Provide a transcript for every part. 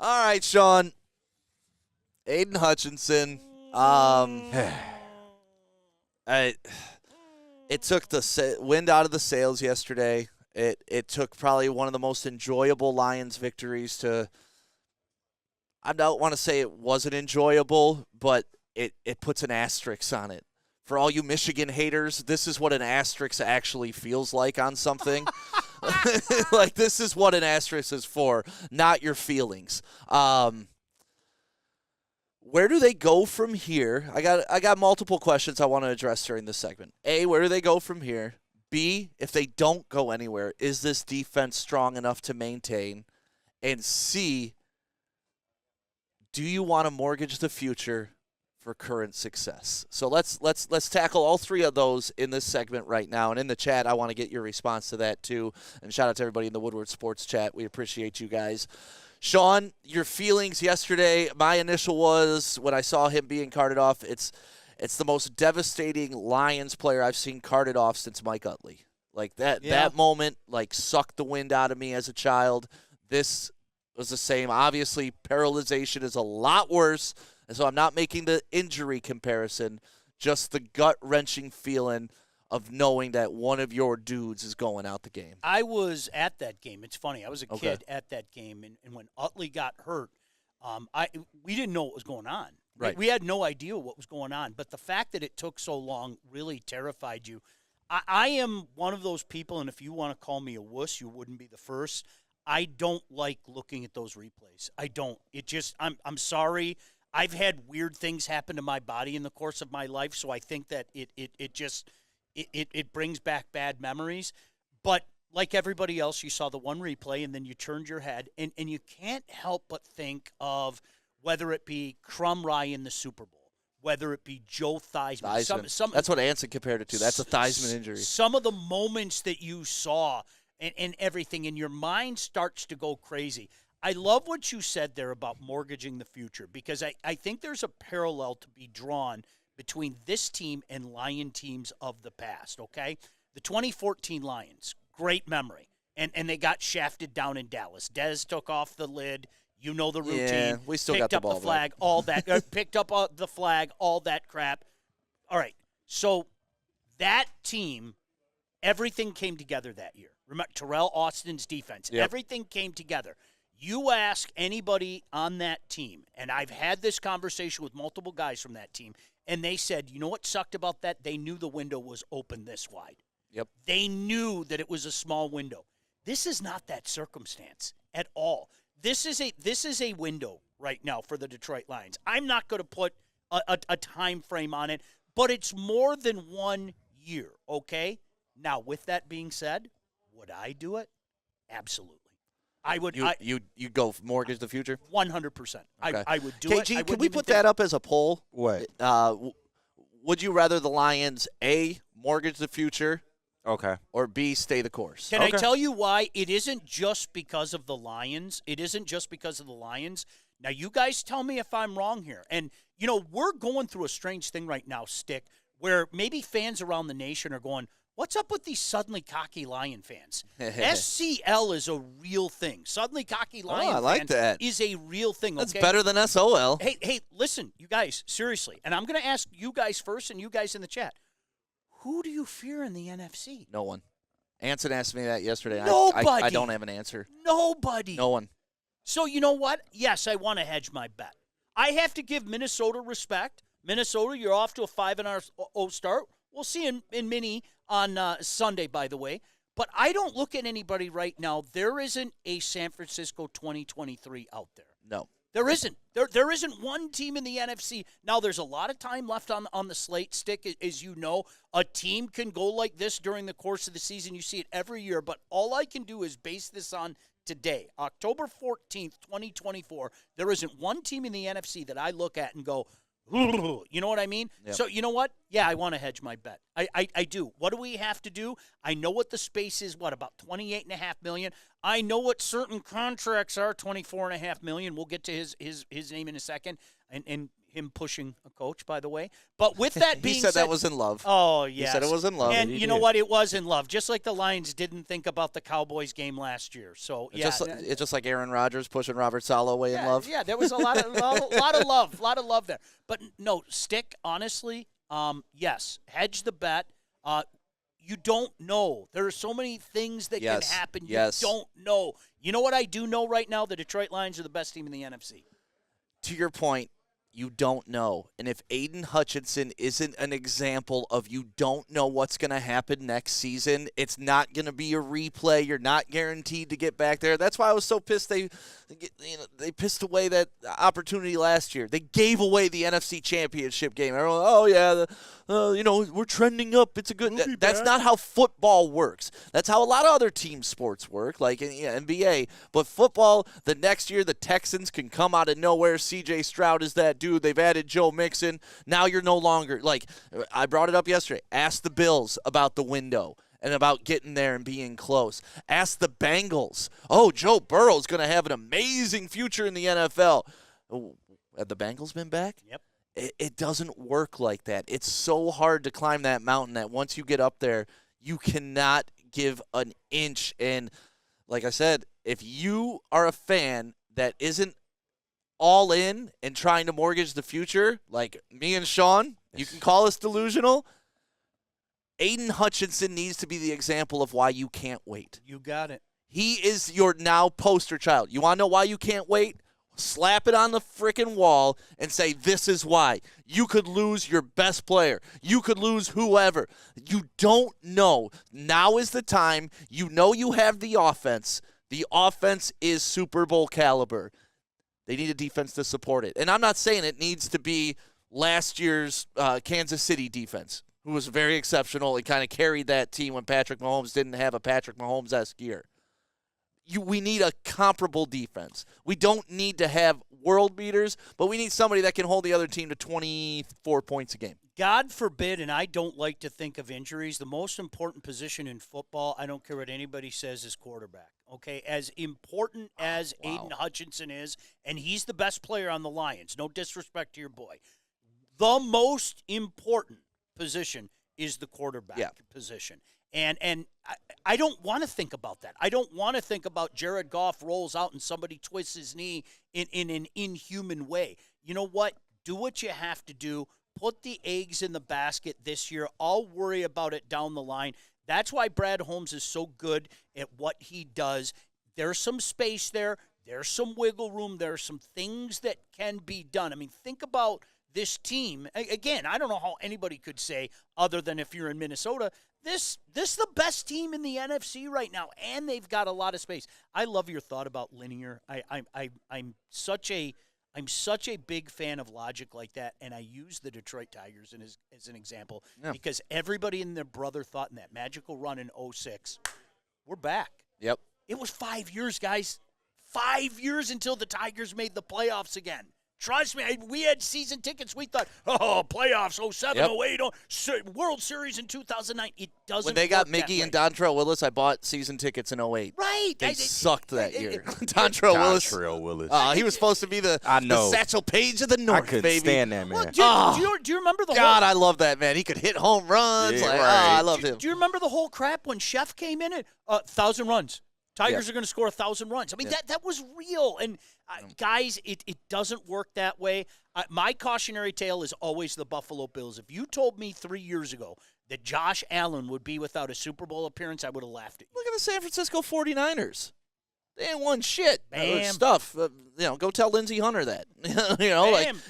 All right, Sean. Aiden Hutchinson. It took the wind out of the sails yesterday. It took probably one of the most enjoyable Lions victories to. I don't want to say it wasn't enjoyable, but it puts an asterisk on it. For all you Michigan haters, this is what an asterisk actually feels like on something. Like, this is what an asterisk is for, not your feelings. Where do they go from here? I got multiple questions I want to address during this segment. A, where do they go from here? B, if they don't go anywhere, is this defense strong enough to maintain? And C, do you want to mortgage the future for current success? So let's tackle all three of those in this segment right now. And in the chat, I want to get your response to that too. And shout out to everybody in the Woodward Sports chat. We appreciate you guys. Sean, your feelings yesterday. My initial was when I saw him being carted off, it's the most devastating Lions player I've seen carted off since Mike Utley. Like that moment sucked the wind out of me as a child. This was the same. Obviously, paralyzation is a lot worse, and so I'm not making the injury comparison, just the gut-wrenching feeling of knowing that one of your dudes is going out the game. I was at that game. It's funny. I was a kid at that game, and when Utley got hurt, we didn't know what was going on. Right. We had no idea what was going on, but the fact that it took so long really terrified you. I am one of those people, and if you want to call me a wuss, you wouldn't be the first. I don't like looking at those replays. I don't. It just, I'm sorry. I've had weird things happen to my body in the course of my life, so I think that it brings back bad memories. But like everybody else, you saw the one replay, and then you turned your head, and you can't help but think of whether it be Amon-Ra in the Super Bowl, whether it be Joe Theismann. That's what Anson compared it to. That's a Theismann injury. Some of the moments that you saw and everything, and your mind starts to go crazy. I love what you said there about mortgaging the future, because I think there's a parallel to be drawn between this team and Lion teams of the past, okay? The 2014 Lions, great memory, and they got shafted down in Dallas. Dez took off the lid. You know the routine. Yeah, we still got the ball. Picked up the flag, all that. Picked up the flag, all that crap. All right, so that team, everything came together that year. Remember Terrell Austin's defense. Yep. Everything came together. You ask anybody on that team, and I've had this conversation with multiple guys from that team, and they said, you know what sucked about that? They knew the window was open this wide. Yep. They knew that it was a small window. This is not that circumstance at all. This is a window right now for the Detroit Lions. I'm not going to put a time frame on it, but it's more than 1 year, okay? Now, with that being said, would I do it? Absolutely. I would. You go mortgage the future? 100%. Okay. I would do KG, it. can we put that up as a poll? What? Would you rather the Lions, A, mortgage the future, Okay. or B, stay the course? Can I tell you why? It isn't just because of the Lions. Now, you guys tell me if I'm wrong here. And, we're going through a strange thing right now, Stick, where maybe fans around the nation are going, what's up with these suddenly cocky Lion fans? SCL is a real thing. Suddenly cocky Lion like that. is a real thing. That's okay? better than SOL. Hey, listen, you guys, seriously. And I'm going to ask you guys first and you guys in the chat. Who do you fear in the NFC? No one. Anson asked me that yesterday. Nobody. I don't have an answer. Nobody. No one. So you know what? Yes, I want to hedge my bet. I have to give Minnesota respect. Minnesota, you're off to a 5-0 start. We'll see in Mini on Sunday, by the way. But I don't look at anybody right now. There isn't a San Francisco 2023 out there. No. There isn't. There isn't one team in the NFC. Now, there's a lot of time left on the slate, Stick, as you know. A team can go like this during the course of the season. You see it every year. But all I can do is base this on today, October 14th, 2024. There isn't one team in the NFC that I look at and go, ooh, you know what I mean? Yep. So you know what? Yeah, I want to hedge my bet. I do. What do we have to do? I know what the space is, about $28.5 million. I know what certain contracts are, $24.5 million. We'll get to his name in a second. And him pushing a coach, by the way. But with that being He said that was in love. Oh, yes. He said it was in love. And He you know did. what? It was in love. Just like the Lions didn't think about the Cowboys game last year. So, yeah. It's just like Aaron Rodgers pushing Robert Saleh away in love. Yeah, there was a lot of love there. But no, stick, honestly, yes, hedge the bet. You don't know. There are so many things that can happen. You don't know. You know what I do know right now? The Detroit Lions are the best team in the NFC. To your point, you don't know. And if Aiden Hutchinson isn't an example of you don't know what's going to happen next season, it's not going to be a replay. You're not guaranteed to get back there. That's why I was so pissed they pissed away that opportunity last year. They gave away the NFC Championship game. Everyone, we're trending up. It's a good. That's not how football works. That's how a lot of other team sports work, like in NBA. But football, the next year the Texans can come out of nowhere. C.J. Stroud is that dude. They've added Joe Mixon. Now you're no longer like I brought it up yesterday. Ask the Bills about the window and about getting there and being close. Ask the Bengals. Oh, Joe Burrow's going to have an amazing future in the NFL. Oh, have the Bengals been back? Yep. It doesn't work like that. It's so hard to climb that mountain that once you get up there, you cannot give an inch. And like I said, if you are a fan that isn't all in and trying to mortgage the future, like me and Sean, you can call us delusional. Aiden Hutchinson needs to be the example of why you can't wait. You got it. He is your now poster child. You want to know why you can't wait? Slap it on the freaking wall and say, this is why. You could lose your best player. You could lose whoever. You don't know. Now is the time. You know you have the offense. The offense is Super Bowl caliber. They need a defense to support it. And I'm not saying it needs to be last year's Kansas City defense, who was very exceptional and kind of carried that team when Patrick Mahomes didn't have a Patrick Mahomes-esque year. We need a comparable defense. We don't need to have world beaters, but we need somebody that can hold the other team to 24 points a game. God forbid, and I don't like to think of injuries, the most important position in football, I don't care what anybody says, is quarterback. Okay, as important as Aiden Hutchinson is, and he's the best player on the Lions, no disrespect to your boy, the most important position is the quarterback position. And I don't want to think about that. I don't want to think about Jared Goff rolls out and somebody twists his knee in an inhuman way. You know what? Do what you have to do. Put the eggs in the basket this year. I'll worry about it down the line. That's why Brad Holmes is so good at what he does. There's some space there. There's some wiggle room. There are some things that can be done. I mean, think about this team. Again, I don't know how anybody could say, other than if you're in Minnesota, this is the best team in the NFC right now, and they've got a lot of space. I love your thought about linear. I'm such a big fan of logic like that, and I use the Detroit Tigers as an example because everybody and their brother thought in that magical run in 2006, we're back. Yep. It was 5 years, guys. 5 years until the Tigers made the playoffs again. Trust me, we had season tickets. We thought, playoffs, 07, 08, World Series in 2009. It doesn't When they got work Miggy and that way. Dontrell Willis, I bought season tickets in 08. Right. They sucked that year. Dontrell Willis. He was supposed to be the Satchel Paige of the North, I couldn't baby. stand that, man. Well, do you remember the God, I love that, man. He could hit home runs. Yeah, I loved him. Do you remember the whole crap when Chef came in at 1,000 runs? Tigers are going to score 1,000 runs. I mean, that was real. And, guys, it doesn't work that way. My cautionary tale is always the Buffalo Bills. If you told me 3 years ago that Josh Allen would be without a Super Bowl appearance, I would have laughed at you. Look at the San Francisco 49ers. They ain't won shit. Bam. Stuff. Go tell Lindsey Hunter that.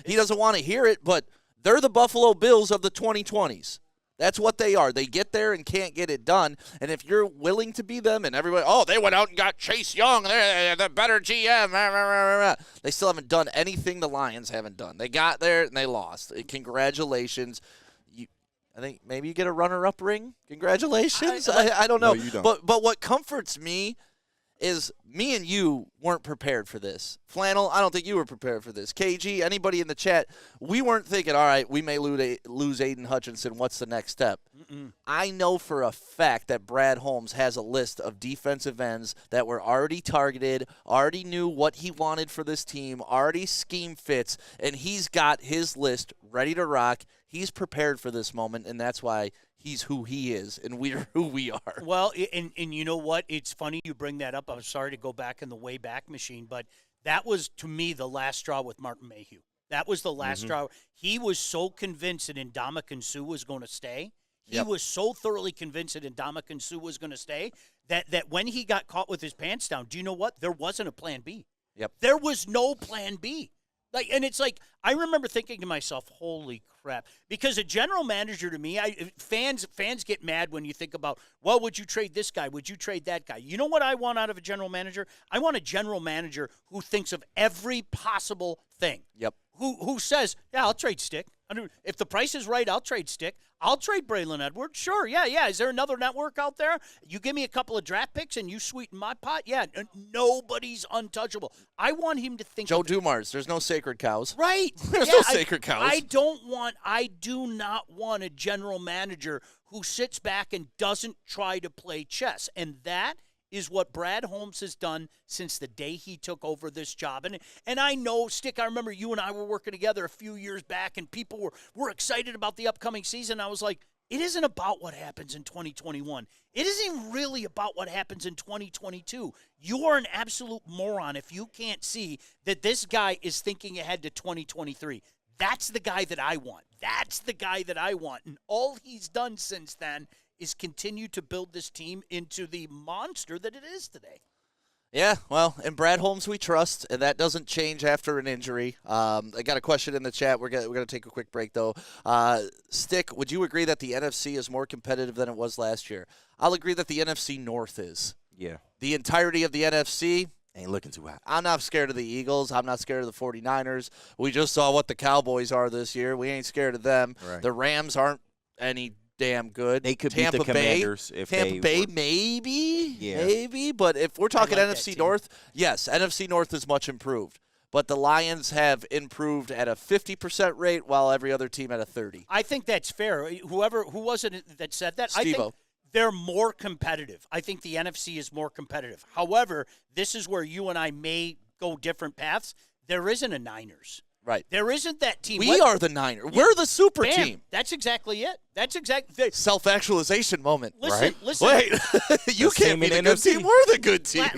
He doesn't want to hear it, but they're the Buffalo Bills of the 2020s. That's what they are. They get there and can't get it done. And if you're willing to be them and everybody, they went out and got Chase Young. They're the better GM. They still haven't done anything the Lions haven't done. They got there and they lost. Congratulations. I think maybe you get a runner-up ring. Congratulations. I don't know. No, you don't. But what comforts me is me and you weren't prepared for this. Flannel, I don't think you were prepared for this. KG, anybody in the chat, we weren't thinking, all right, we may lose Aiden Hutchinson. What's the next step? I know for a fact that Brad Holmes has a list of defensive ends that were already targeted, already knew what he wanted for this team, already scheme fits, and he's got his list ready to rock. He's prepared for this moment, and that's why he's who he is, and we're who we are. Well, and you know what? It's funny you bring that up. I'm sorry to go back in the way back machine, but that was, to me, the last straw with Martin Mayhew. That was the last straw. He was so convinced that Ndamukong Suh was going to stay. He was so thoroughly convinced that Ndamukong Suh was going to stay that when he got caught with his pants down, do you know what? There wasn't a plan B. Yep. There was no plan B. And it's like, I remember thinking to myself, holy crap. Because a general manager to me, fans get mad when you think about, well, would you trade this guy? Would you trade that guy? You know what I want out of a general manager? I want a general manager who thinks of every possible thing. Yep. Who says, yeah, I'll trade Stick. If the price is right, I'll trade Stick. I'll trade Braylon Edwards. Sure, yeah. Is there another network out there? You give me a couple of draft picks and you sweeten my pot? Yeah, nobody's untouchable. I want him to think. Joe Dumars, there's no sacred cows. Right. There's no sacred cows. I do not want a general manager who sits back and doesn't try to play chess. And that is what Brad Holmes has done since the day he took over this job. And I know, Stick, I remember you and I were working together a few years back, and people were excited about the upcoming season. I was like, it isn't about what happens in 2021. It isn't really about what happens in 2022. You are an absolute moron if you can't see that this guy is thinking ahead to 2023. That's the guy that I want. That's the guy that I want. And all he's done since then is continue to build this team into the monster that it is today. Yeah, well, and Brad Holmes we trust, and that doesn't change after an injury. I got a question in the chat. We're gonna take a quick break, though. Stick, would you agree that the NFC is more competitive than it was last year? I'll agree that the NFC North is. Yeah. The entirety of the NFC ain't looking too hot. I'm not scared of the Eagles. I'm not scared of the 49ers. We just saw what the Cowboys are this year. We ain't scared of them. Right. The Rams aren't any damn good. They could Tampa beat the Commanders if Tampa they Bay, were. maybe. But if we're talking like that NFC team. North, yes, NFC North is much improved. But the Lions have improved at a 50% rate, while every other team at a 30%. I think that's fair. Who was it that said that? I Steve-O. think they're more competitive. I think the NFC is more competitive. However, this is where you and I may go different paths. There isn't a Niners. Right. There isn't that team. We are the Niners. We're the super Bam. team. That's exactly it. That's exactly. Self-actualization moment. Listen. Wait, you The can't same be in the good NFC. team. We're the good team.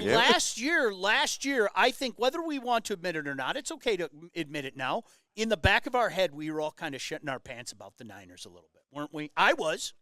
Last year, I think whether we want to admit it or not, it's okay to admit it now. In the back of our head, we were all kind of shitting our pants about the Niners a little bit, weren't we? I was.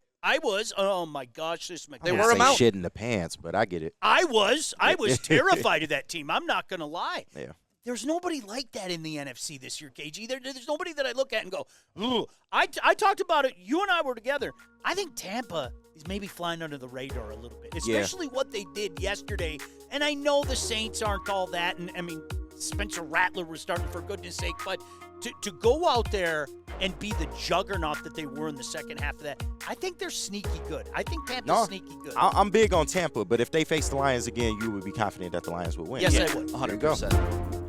Oh my gosh, this They I were wouldn't them say out. shit in the pants, but I get it. I was terrified of that team. I'm not going to lie. Yeah. There's nobody like that in the NFC this year, KG. There's nobody that I look at and go, ooh. I talked about it. You and I were together. I think Tampa is maybe flying under the radar a little bit, especially what they did yesterday. And I know the Saints aren't all that. And, I mean, Spencer Rattler was starting, for goodness sake. But to go out there and be the juggernaut that they were in the second half of that, I think they're sneaky good. I think Tampa's sneaky good. I'm big on Tampa, but if they face the Lions again, you would be confident that the Lions would win. Yes, Yeah, I would. 100%.